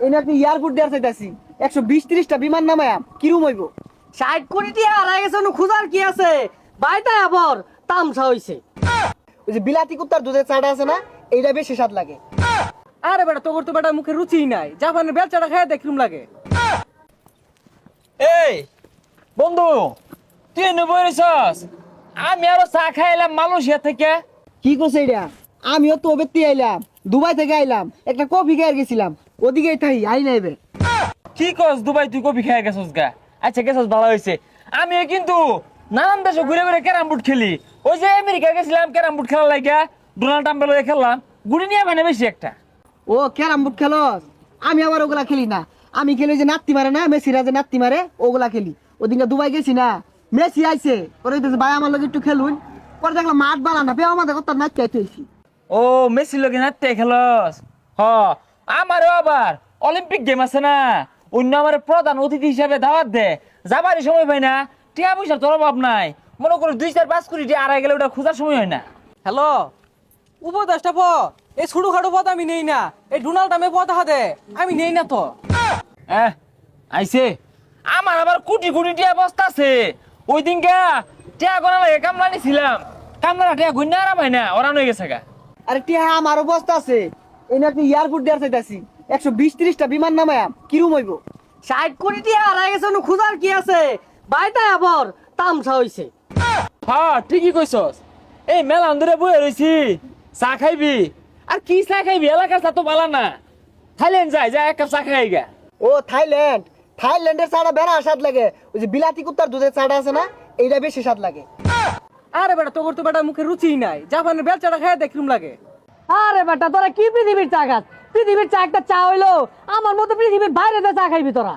এই নাকি এয়ারপোর্ট দেওয়ার চাইতাছি 120-30টা বিমান নামায়া কিরম হইব? 60 কোটি টাকা হারাই গেছে, খুঁজার কি আছে? বাইটা আবার তামসা হইছে। ওই যে বিলাতি কুত্তার দুধের চাটা আছে না, এইটা বেশি স্বাদ লাগে। আরে বেটা তোর তো বেটা মুখে রুচি নাই, জাপানের বেলচাটা খায় দেখলুম লাগে। এই বন্ধু, তুই এনে বইরেছস? আমি আরো চা খাইলাম মালয়েশিয়া থেকে। কি করছে এটা? আমিও তো বেত্তি আইলাম, দুবাই থেকে আইলাম, একটা কফি খেয়ে গেছিলাম, ওদিকেই থাই আই নাইবে। কি কস দুবাই তুই কফি খেয়ে গেছস গা? আচ্ছা গেছস ভালো হয়েছে। আমিও কিন্তু নানান দেশে ঘুরে ঘুরে ক্যারাম বোর্ড খেলি। ওই যে আমেরিকা গেছিলাম ক্যারাম বোর্ড খেলার লাগিয়া, ডোনাল্ড ট্রাম্পের লগে খেললাম, গুড়ি নিয়ে মানে বেশি একটা। ও ক্যারাম বোর্ড খেলস? আমি আবার ওগুলা খেলি না, আমি খেলি যে নাত্তি মারে না, মেসিরা যে নাত্তি মারে ওগুলা খেলি। ওদিনকে দুবাই গেছি না, মেসি আইছে, পরে হইতেছে ভাই আমার লগে একটু খেলুন, পরে দেখলাম মাঠ বালা না, বেও আমাদের কথা নাচ চাইতেছি। ও মেসির লগে নাচতে খেলস? হ, আমারও আবার অলিম্পিক গেম আছে না, অন্য আমার প্রধান অতিথি হিসাবে দাওয়াত দে, যাবারই সময় পাই না, টিয়া পয়সার তোর অভাব নাই। মনে করো 2-4-5 কোটি টিয়া আড়াই গেলে ওটা খোঁজার সময় হয় না। হ্যালো, উপদেশটা পদ, এই ছোট খাটো পদ আমি নেই না, এই ডোনাল্ড ট্রাম্পের পদ হাতে আমি নেই না তো। আইছে আমার আবার কোটি কোটি টিয়া বস্তা আছে। ওই দিন গা টিয়া গোনা লাগে কামলা নিছিলাম, কামলা টিয়া গুন্না আরাম হয় না, ওরান হয়ে গেছে গা। আরে টিয়া আমার অবস্থা আছে, এই নাকি এয়ারপোর্ট দেওয়ার চাইতাছি 120-30টা বিমান নামায়া কিরম হইব? 60 কোটি টাকা হারাই গেছে, খুঁজার কি আছে? বাইটা আবার তামসা হইছে। হ্যাঁ ঠিকই কইছস। এই মেলা আন্দরে বয়ে রইছি, চা খাইবি? আর কি চা খাইবি, এলাকার চা তো বালা না। থাইল্যান্ড যাই যা, এক কাপ চা খাই গা। ও থাইল্যান্ড, থাইল্যান্ডের চাটা বেড়া স্বাদ লাগে। ওই যে বিলাতি কুত্তার দুধের চাটা আছে না, এইটা বেশি স্বাদ লাগে। আরে বেটা তোর তো বেটা মুখে রুচি নাই, জাপানের বেলচাটা খায় দেখলুম লাগে। আরে বেটা তোরা কি পৃথিবীর চা খাস? পৃথিবীর চা একটা চা হইলো, আমার মতো পৃথিবীর বাইরে চা খাইবি তোরা?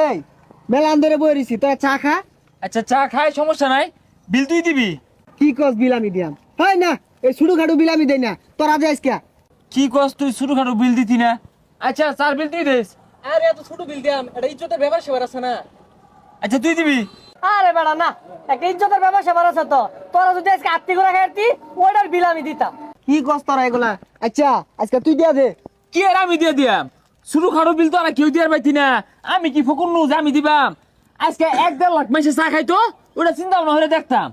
এই মেলান ধরে বই রইছি, তোরা চা খা। আচ্ছা চা খাই, সমস্যা নাই, বিল তুই দিবি। কি কস বিলামি দিয়াম? হয় না, এই শুধু খাটু বিলামি দেই না, তোরা যাইস কে? কি কস তুই শুরু খাটো বিল দিতি না? আচ্ছা চার বিল তুই দিস। আরে এত ছোট বিল দিয়াম, এটা ইজ্জতের ব্যাপার সেবার আছে না। আচ্ছা তুই দিবি। আরে বেটা না, একটা ইজ্জতের ব্যবসা বাড়াছে তো। তোরা যদি আজকে আত্মি করে খাইতি, ওইটার বিল আমি দিতাম। কি কস তোরা এগুলা? আচ্ছা আজকে তুই দিয়া দে। কি আর আমি দিয়ে দিয়াম? শুরু খাটো বিল তো আর কেউ দিয়ার পাইতি না। আমি কি ফকুন নু যে আমি দিবাম? আজকে 1-1.5 লাখ মাসে চা খাইতো, ওটা চিন্তা ভাবনা হলে দেখতাম।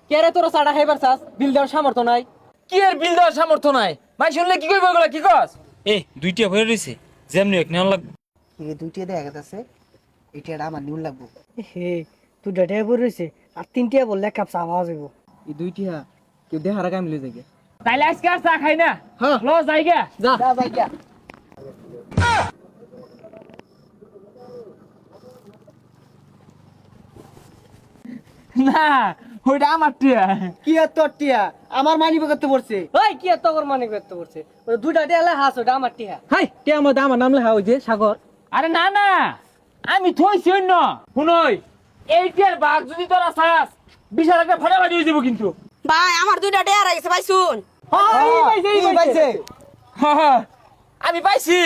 কে রে তোরা চাটা খাইবার চাস, বিল দেওয়ার সামর্থ্য নাই? কি আর বিল দেওয়ার সামর্থ্য নাই? ভাই শুনলে কি কইব এগুলা, কি কস? দুইটা ভরে রইছে, যেমনি এক নেওয়া লাগবে। এই দুইটা দেখা গেছে, এটা আমার নিউন লাগবো। হে তুই ডেটে বই রইছে, আর 3টা বললে এক কাপ চা পাওয়া যাইব। এই দুইটা কেউ দেখার আগে আমি লই যাই। তাইলে আজকে আর চা খাই না, হ্যাঁ ল যাই গা। যা যা যাই কে। না ওইটা আমার টিয়া। কি আর তোর টিয়া আমার মানি করতে পড়ছে? ওই কি এত তোর মানে করতে করছে? ওই দুইটা টিয়া হাস, ওটা আমার টিয়া। হাই কে আমার নাম লেখা ওই যে সাগর। আরে না না, আমি থইছি অন্য। শুনই, এই টিয়ার বাঘ যদি তোরা চাস, বিশাল একটা ফাটাফাটি হয়ে যাবো কিন্তু। ভাই আমার দুইটা ডেয়ার আছে ভাই শুন। এই পাইছে। আমি পাইছি,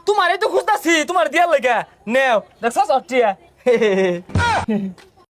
তোমার তো খুঁজতাছি, তোমার দিয়ার লেগা নেও দেখছ টিয়া।